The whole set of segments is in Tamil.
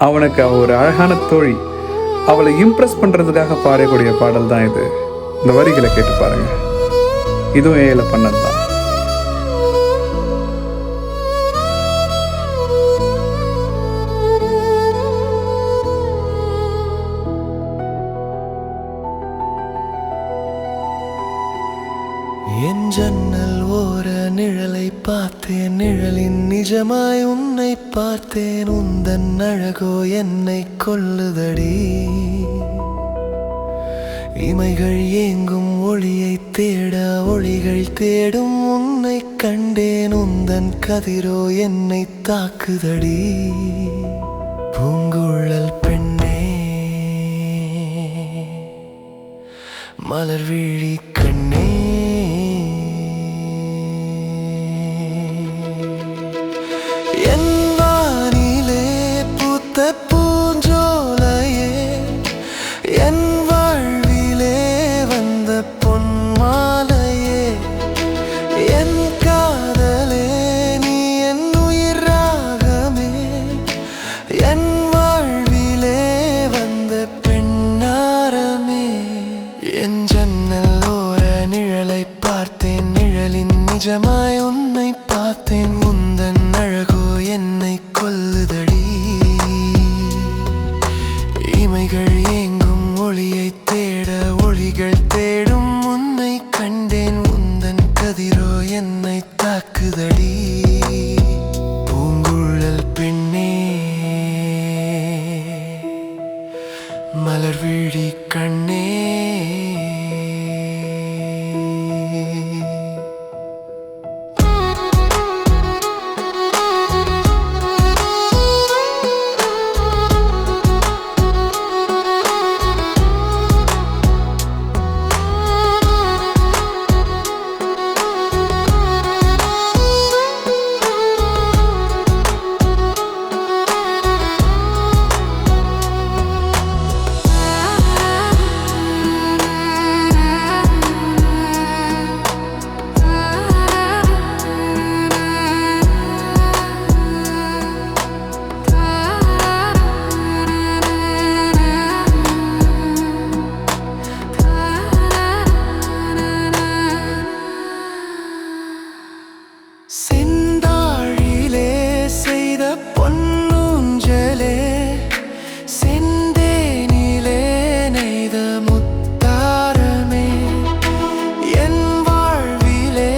அவனுக்கு அவள் ஒரு அழகான தோழி. அவளை இம்ப்ரெஸ் பண்ணுறதுக்காக பாடக்கூடிய பாடல் தான் இது. இந்த வரிகளை கேட்டு பாருங்க. இதுவும் ஏல பண்ணது தான். என் ஜன்னல் ஓர நிழலை பார்த்தேன், நிழலின் நிஜமாய் உன்னை பார்த்தேன். உந்தன் அழகோ என்னை கொல்லுதடி. இமைகள் ஏங்கும் ஒளியை தேட ஒளிகள் தேடும் உன்னை கண்டேன். உந்தன் கதிரோ என்னை தாக்குதடி. பூங்குழல் பெண்ணே, மலர் விழி கண்ணே, என் வானிலே பூத்த பூஞ்சோலையே, என் வாழ்விலே வந்த பொன்மாலையே, என் காதலே நீ என் உயிராகமே, என் வாழ்விலே வந்த பெண்ணாரமே. என் ஜன்னல் ஓர நிழலை பார்த்தேன், நிழலின் நிஜமாய் உன்னை பார்த்தேன். உந்தன் அழகோ என்னை கொல்லுதடி. இமைகள் ஏங்கும் ஒளியை தேட ஒளிகள் தேடும் உன்னை கண்டேன். உந்தன் கதிரோ என்னை தாக்குதடி. பூங்குழல் பெண்ணே, மலர் விழி கண்ணே, செந்தாழிலே செய்த பொன்னூஞ்சலே, செந்தேனிலே நெய்த முத்தாரமே, என் வாழ்விலே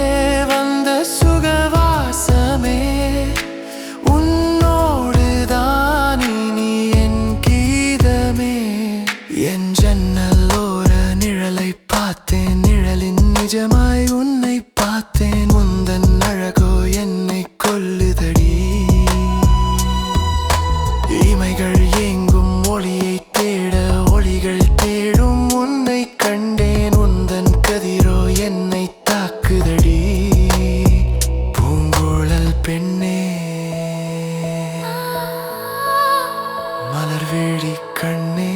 வந்த சுகவாசமே, உன்னோடுதான் இனி என் கீதமே. என் ஜன்னல் ஓர நிழலை பார்த்தேன், நிழலின் நிஜமாய் உன்னை பார்த்தேன். உந்தன் அழகோ என்னை கொல்லுதடி. இமைகள் ஏங்கும் ஒளியை தேட ஒளிகள் தேடும் உன்னை கண்டேன். உந்தன் கதிரோ என்னை தாக்குதடி. பூங்குழல் பெண்ணே, மலர் விழி கண்ணே.